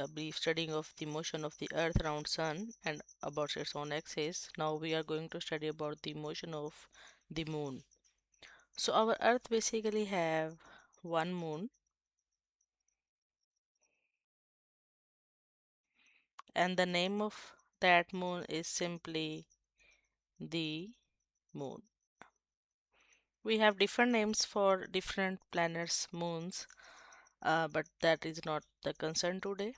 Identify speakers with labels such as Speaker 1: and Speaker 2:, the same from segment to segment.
Speaker 1: a brief studying of the motion of the Earth around Sun and about its own axis. Now we are going to study about the motion of the Moon. So our Earth basically have one moon, and the name of that moon is simply the Moon. We have different names for different planets, moons, but that is not the concern today.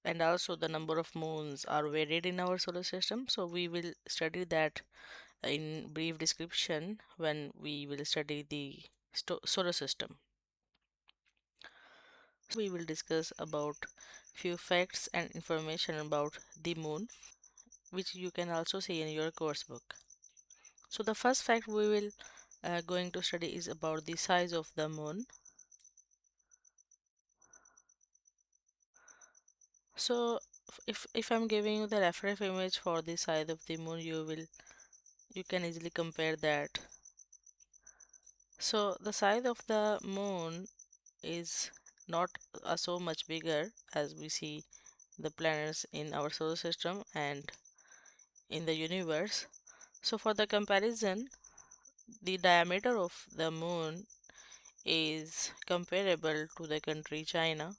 Speaker 1: And also the number of moons are varied in our solar system, so we will study that in brief description when we will study the solar system. We will discuss about few facts and information about the moon, which you can also see in your course book. So the first fact we will going to study is about the size of the moon. So if I'm giving you the reference image for the size of the moon, you can easily compare that. So the size of the moon is not so much bigger as we see the planets in our solar system and in the universe. So for the comparison, the diameter of the moon is comparable to the country China.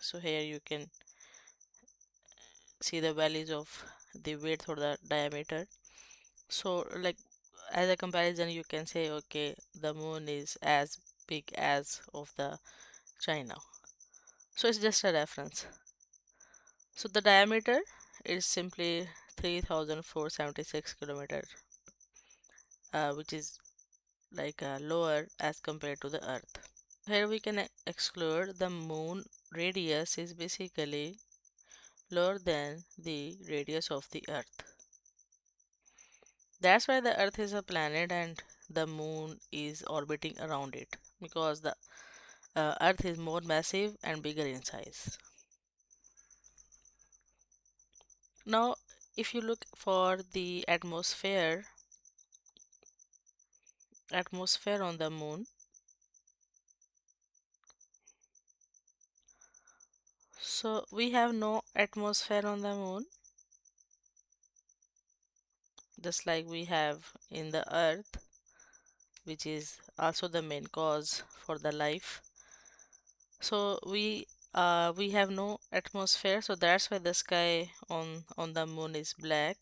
Speaker 1: So here you can see the values of the width or the diameter. So like as a comparison you can say okay, the moon is as big as of the China. So it's just a reference. So the diameter is simply 3476 kilometer, which is like lower as compared to the Earth. Here we can exclude the moon radius is basically lower than the radius of the Earth. That's why the Earth is a planet and the moon is orbiting around it, because the Earth is more massive and bigger in size. Now, if you look for the atmosphere on the moon, so we have no atmosphere on the moon, just like we have in the Earth, which is also the main cause for the life. So we have no atmosphere, so that's why the sky on the moon is black,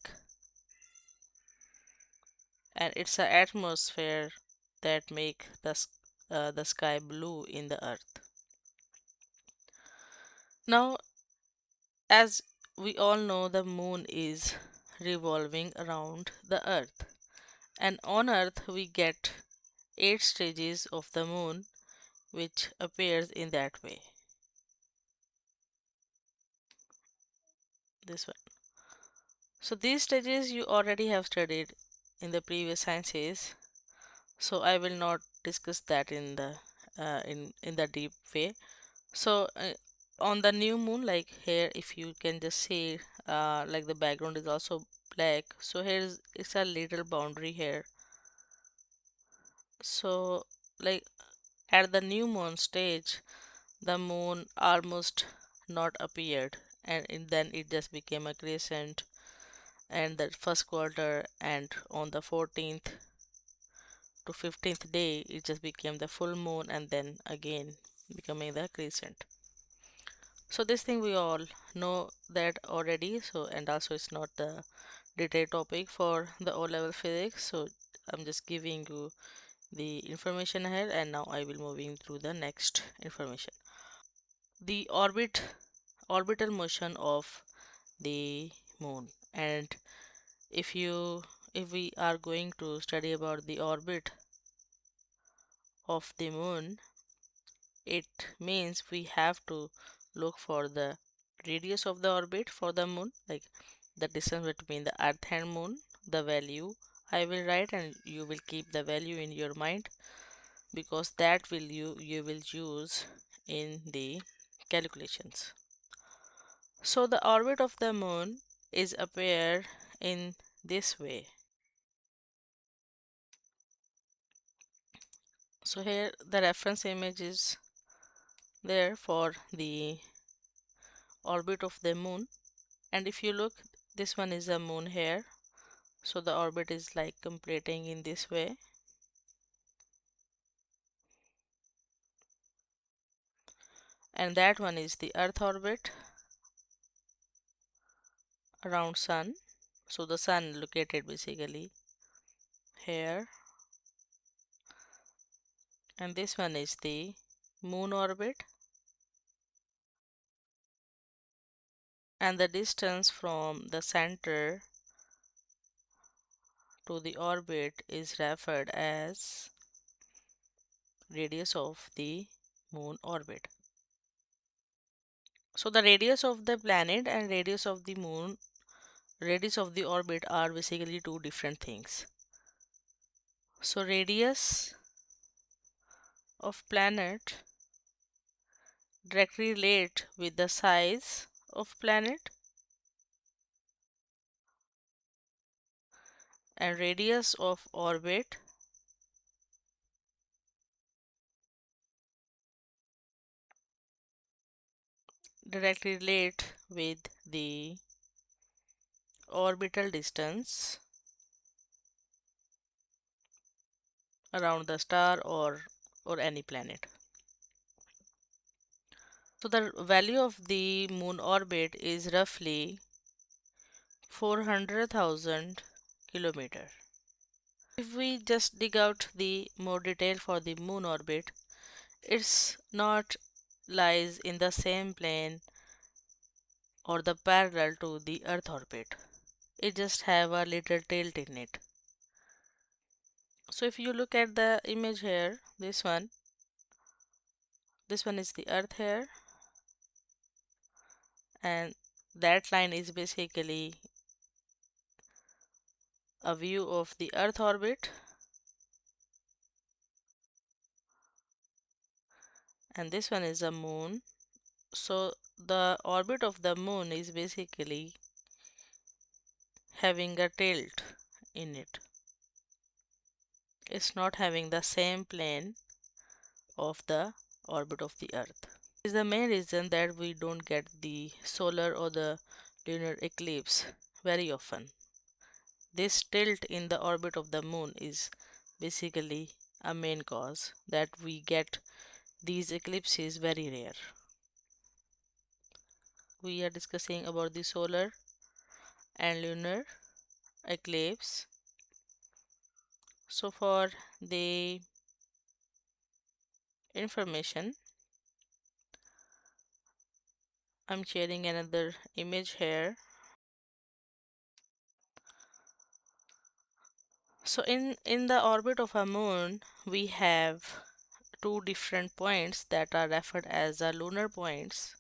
Speaker 1: and it's the atmosphere that make the sky blue in the Earth. Now, as we all know, the moon is revolving around the Earth, and on Earth we get 8 stages of the moon, which appears in that way. This one. So these stages you already have studied in the previous sciences, so I will not discuss that in the deep way. So on the new moon, like here, if you can just see, like the background is also black. So here's it's a little boundary here. So like at the new moon stage, the moon almost not appeared, and then it just became a crescent. And the first quarter, and on the 14th to 15th day, it just became the full moon, and then again becoming the crescent. So this thing we all know that already, so and also it's not the detailed topic for the O-level physics, so I'm just giving you the information here, and now I will moving through the next information. The orbital motion of the moon. And if you if we are going to study about the orbit of the moon, it means we have to look for the radius of the orbit for the moon, like the distance between the earth and moon. The value I will write, and you will keep the value in your mind, because that will you will use in the calculations. So the orbit of the moon is appear in this way. So here the reference image is there for the orbit of the moon. And if you look, this one is the moon here. So the orbit is like completing in this way. And that one is the Earth orbit around Sun. So the Sun located basically here. And this one is the moon orbit. And the distance from the center to the orbit is referred as radius of the moon orbit. So the radius of the planet and radius of the moon, radius of the orbit are basically two different things. So radius of planet directly relate with the size of planet, and radius of orbit directly relate with the orbital distance around the star or any planet. So the value of the moon orbit is roughly 400,000 kilometer. If we just dig out the more detail for the moon orbit, it's not lies in the same plane or the parallel to the earth orbit. It just have a little tilt in it. So if you look at the image here, this one is the earth here, and that line is basically a view of the earth orbit, and this one is the moon. So the orbit of the moon is basically having a tilt in it. It's not having the same plane of the orbit of the earth. This is the main reason that we don't get the solar or the lunar eclipse very often. This tilt in the orbit of the moon is basically a main cause that we get these eclipses very rare. We are discussing about the solar and lunar eclipse. So for the information, I'm sharing another image here. So in the orbit of a moon, we have two different points that are referred as the lunar points.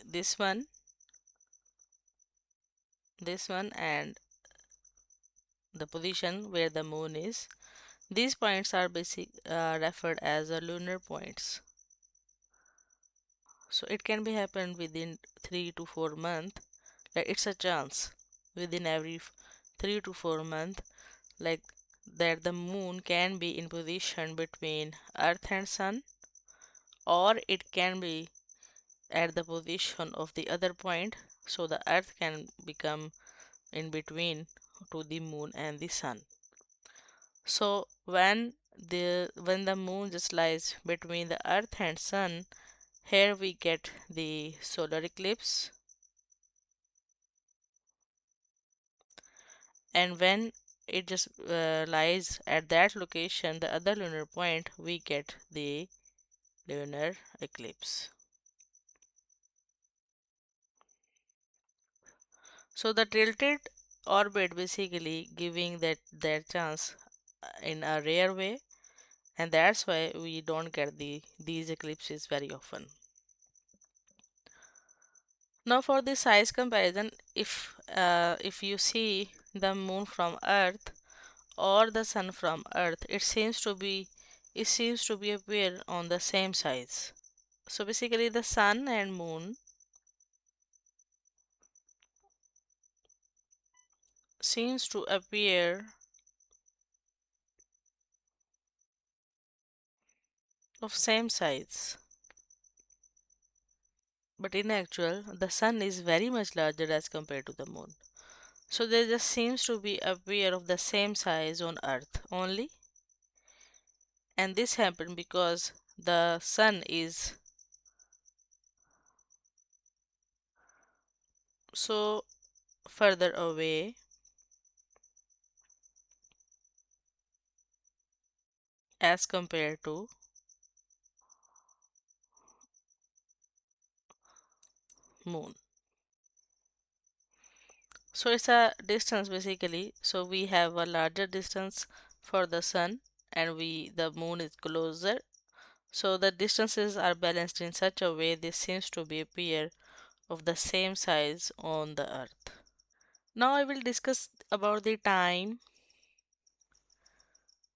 Speaker 1: This one, this one, and the position where the moon is. These points are referred as the lunar points. So it can be happened within 3 to 4 months. Like it's a chance within every 3 to 4 months, like that the moon can be in position between Earth and Sun, or it can be at the position of the other point, so the Earth can become in between to the moon and the sun. So when the moon just lies between the earth and sun, here we get the solar eclipse, and when it just lies at that location, the other lunar point, we get the lunar eclipse. So the tilted orbit basically giving that chance in a rare way, and that's why we don't get these eclipses very often. Now for the size comparison, if you see the moon from earth or the sun from earth, it seems to be appear on the same size. So basically the sun and moon seems to appear of same size. But in actual, the sun is very much larger as compared to the moon. So there just seems to be a pair of the same size on Earth only, and this happened because the sun is so further away as compared to moon. So it's a distance basically. So we have a larger distance for the sun and we the moon is closer. So the distances are balanced in such a way this seems to be a pair of the same size on the earth. Now I will discuss about the time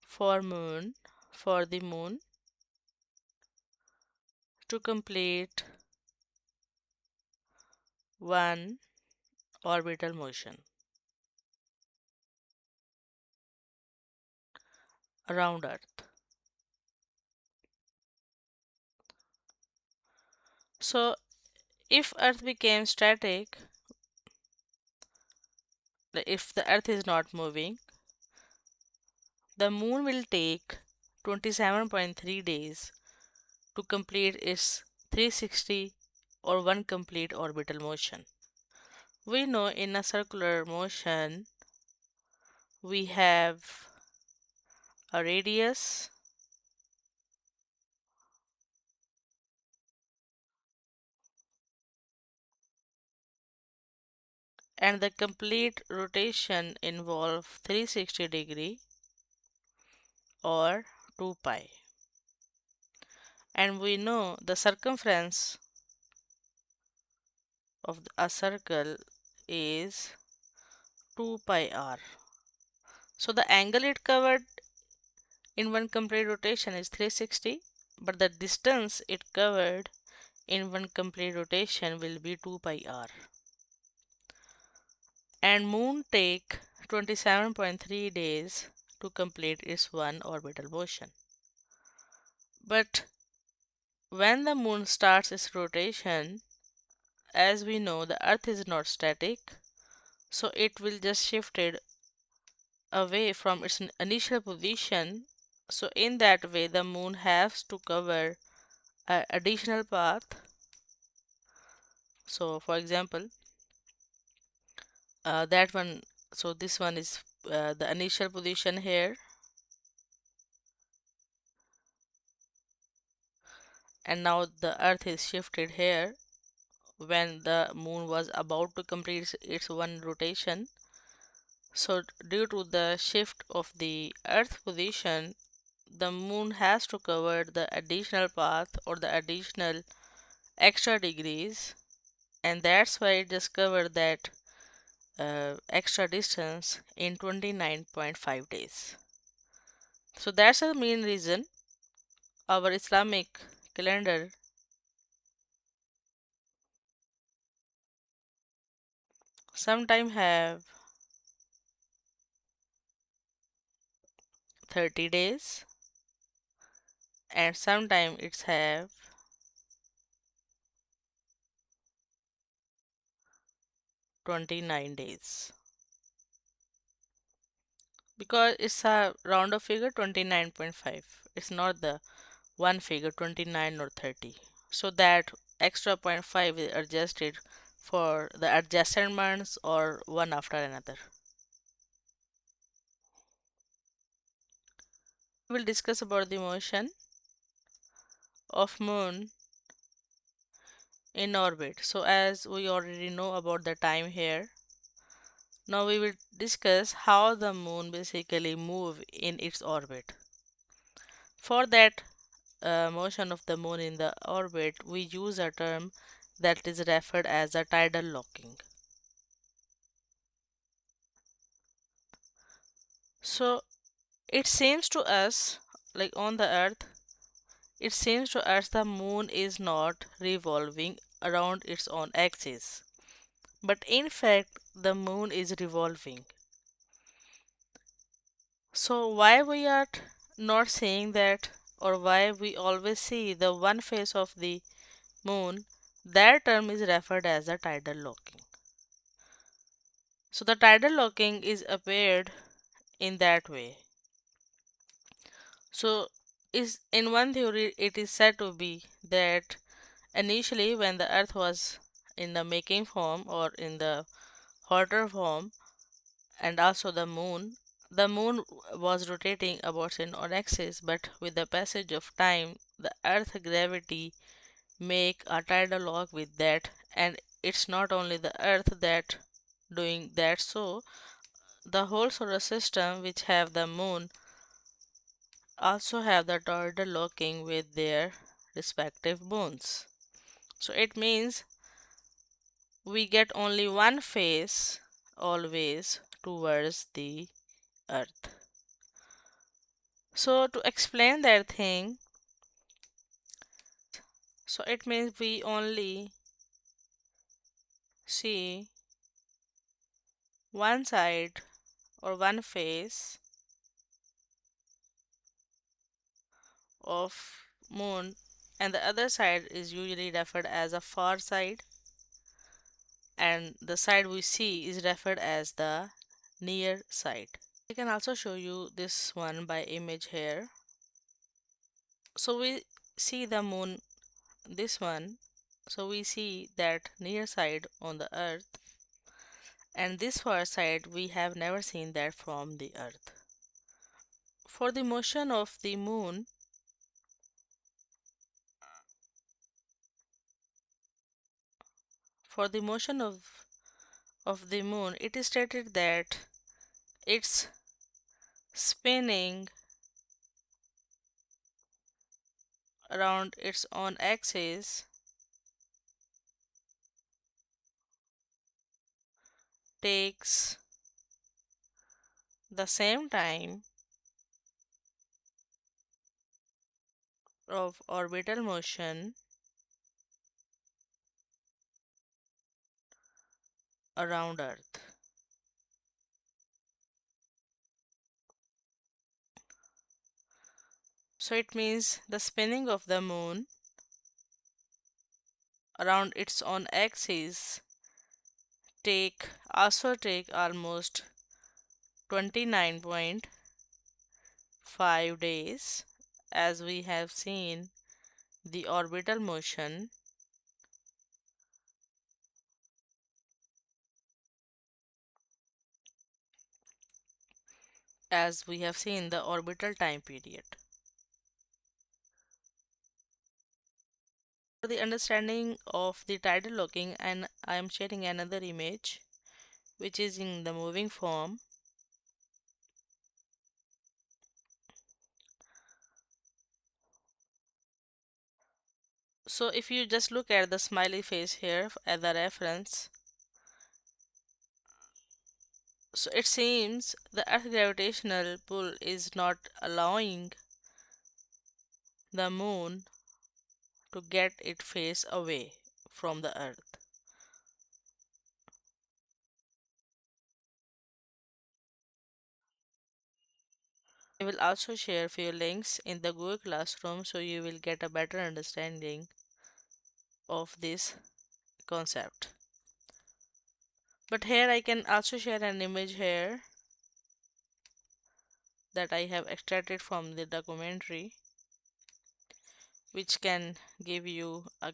Speaker 1: for moon for the moon to complete one orbital motion around earth. So if earth became static, if the earth is not moving, the moon will take 27.3 days to complete its 360 or one complete orbital motion. We know in a circular motion we have a radius and the complete rotation involve 360 degree or 2 pi. And we know the circumference of a circle is 2 pi r. So the angle it covered in one complete rotation is 360, but the distance it covered in one complete rotation will be 2 pi r. And moon take 27.3 days to complete its one orbital motion. But when the moon starts its rotation, as we know the earth is not static, so it will just shifted away from its initial position. So in that way the moon has to cover an additional path. So for example, that one, so this one is the initial position here, and now the earth is shifted here when the moon was about to complete its one rotation. So due to the shift of the earth position, the moon has to cover the additional path or the additional extra degrees, and that's why it just covered that extra distance in 29.5 days. So that's the main reason our Islamic calendar sometime have 30 days and sometime it's have 29 days because it's a round of figure 29.5. It's not the one figure 29 or 30. So that extra point 5 is adjusted for the adjacent months or one after another. We'll discuss about the motion of moon in orbit. So as we already know about the time here, now we will discuss how the moon basically move in its orbit. For that motion of the moon in the orbit, we use a term that is referred as a tidal locking. So it seems to us, like on the earth, it seems to us the moon is not revolving around its own axis. But in fact, the moon is revolving. So why we are not saying that, or why we always see the one face of the moon That term is referred as the tidal locking. So the tidal locking is appeared in that way. So is in one theory it is said to be that initially when the earth was in the making form or in the hotter form, and also the moon was rotating about its own axis, but with the passage of time the earth gravity make a tidal lock with that, and it's not only the earth that doing that. So the whole solar system which have the moon also have the tidal locking with their respective moons. So it means we get only one face always towards the earth. So to explain that thing, so it means we only see one side or one face of moon, and the other side is usually referred as a far side, and the side we see is referred as the near side. I can also show you this one by image here. So we see the moon, this one. So we see that near side on the earth, and this far side we have never seen that from the earth. For the motion of the moon, for the motion of the moon, it is stated that its spinning around its own axis takes the same time of orbital motion around earth. So it means the spinning of the moon around its own axis take almost 29.5 days, as we have seen the orbital motion, as we have seen the orbital time period. For the understanding of the tidal locking, and I am sharing another image which is in the moving form. So if you just look at the smiley face here as a reference, so it seems the earth gravitational pull is not allowing the moon to get its face away from the earth. I will also share few links in the Google Classroom so you will get a better understanding of this concept. But here I can also share an image here that I have extracted from the documentary, which can give you a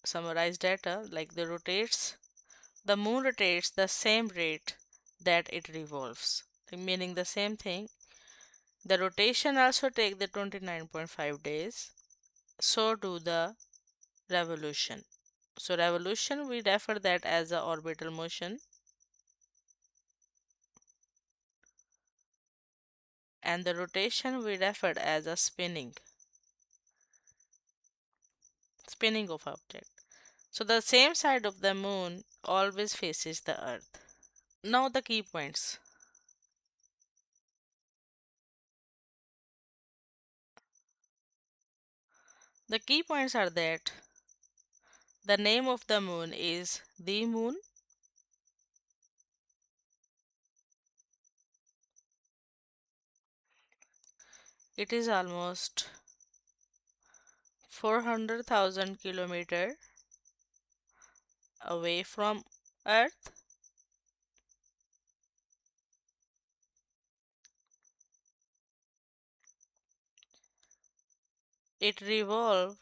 Speaker 1: summarized data like the moon rotates the same rate that it revolves, meaning the same thing. The rotation also take the 29.5 days, so do the revolution. So revolution we refer that as a orbital motion, and the rotation we referred as a spinning of object. So the same side of the moon always faces the earth. Now the key points. The key points are that the name of the moon is the moon. It is almost 400,000 kilometer away from Earth. It revolves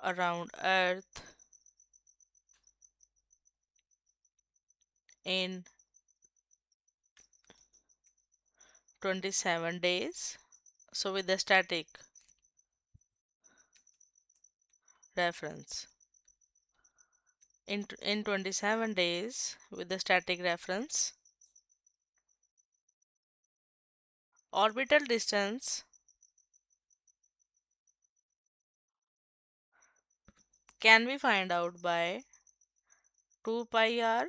Speaker 1: around Earth in 27 days. So with the static reference. In 27 days with the static reference, orbital distance can be found out by 2 pi r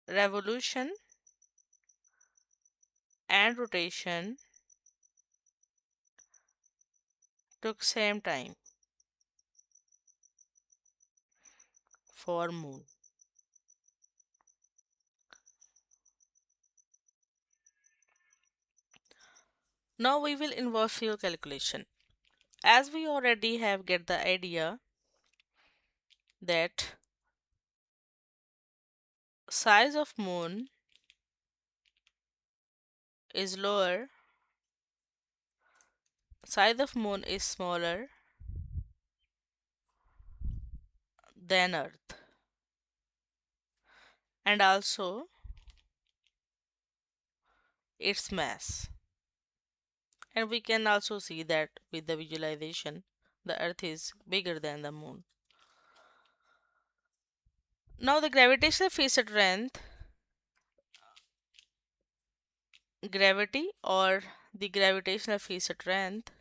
Speaker 1: revolution and rotation took same time for moon. Now we will involve few calculation. As we already have get the idea that size of moon is lower, size of moon is smaller than Earth, and also its mass. And we can also see that with the visualization, the Earth is bigger than the moon. Now the gravitational phase strength, gravity or the gravitational phase strength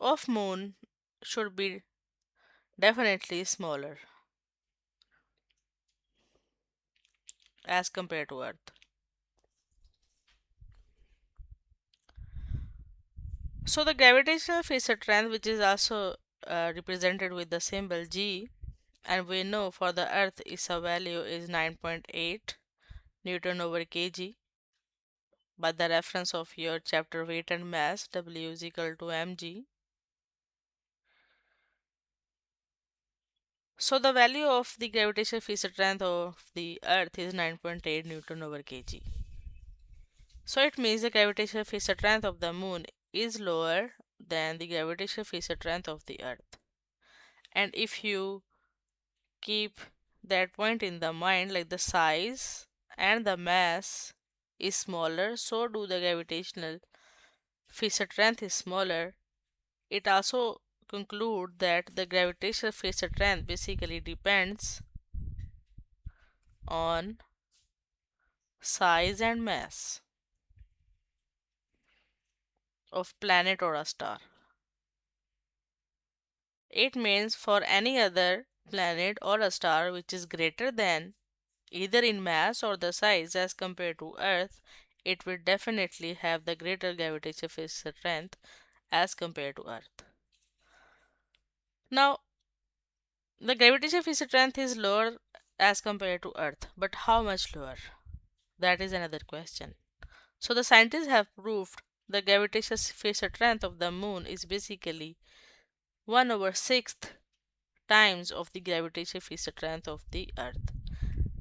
Speaker 1: of moon should be definitely smaller as compared to Earth. So the gravitational phase strength, which is also represented with the symbol G, and we know for the Earth its value is 9.8 Newton over kg. By the reference of your chapter weight and mass, W is equal to mg. So the value of the gravitational field strength of the Earth is 9.8 Newton over kg. So it means the gravitational field strength of the Moon is lower than the gravitational field strength of the Earth. And if you keep that point in the mind, like the size and the mass is smaller, so do the gravitational field strength is smaller. It also conclude that the gravitational field strength basically depends on size and mass of planet or a star. It means for any other planet or a star which is greater than either in mass or the size as compared to Earth, it will definitely have the greater gravitational field strength as compared to Earth. Now, the gravitational field strength is lower as compared to Earth, but how much lower? That is another question. So the scientists have proved the gravitational field strength of the moon is basically 1 over 6th times of the gravitational field strength of the Earth.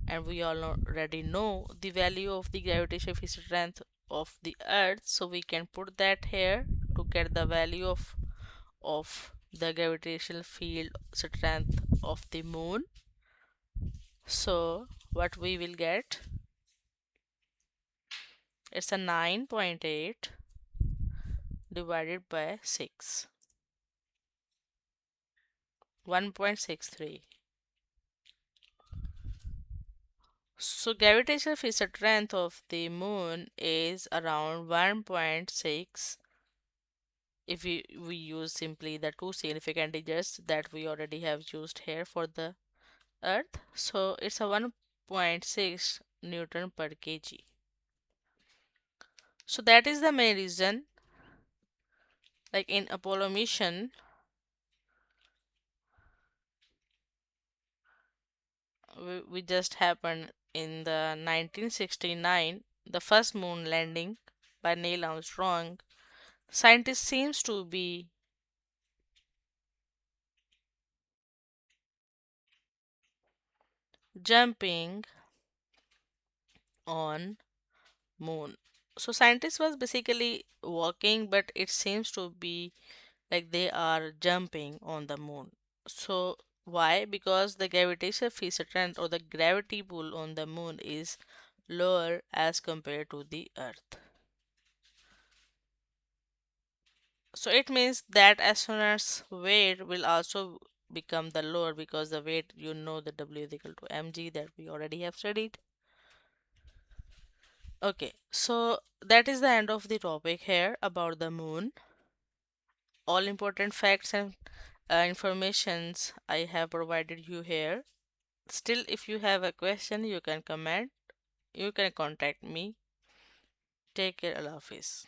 Speaker 1: And we all already know the value of the gravitational field strength of the Earth, so we can put that here to get the value of the gravitational field strength of the moon. So what we will get, it's a 9.8 divided by 6, 1.63. So gravitational field strength of the moon is around 1.6 if we use simply the two significant integers that we already have used here for the Earth. So it's a 1.6 Newton per kg. So that is the main reason, like in Apollo mission, we just happened in the 1969, the first moon landing by Neil Armstrong. Scientists seems to be jumping on moon. So scientists was basically walking, but it seems to be like they are jumping on the moon. So why? Because the gravitational field strength or the gravity pull on the moon is lower as compared to the earth. So it means that astronauts weight will also become the lower, because the weight, the W is equal to mg, that we already have studied. Okay, so that is the end of the topic here about the moon. All important facts and informations I have provided you here. Still, if you have a question, you can comment, you can contact me. Take care, Allah Hafiz.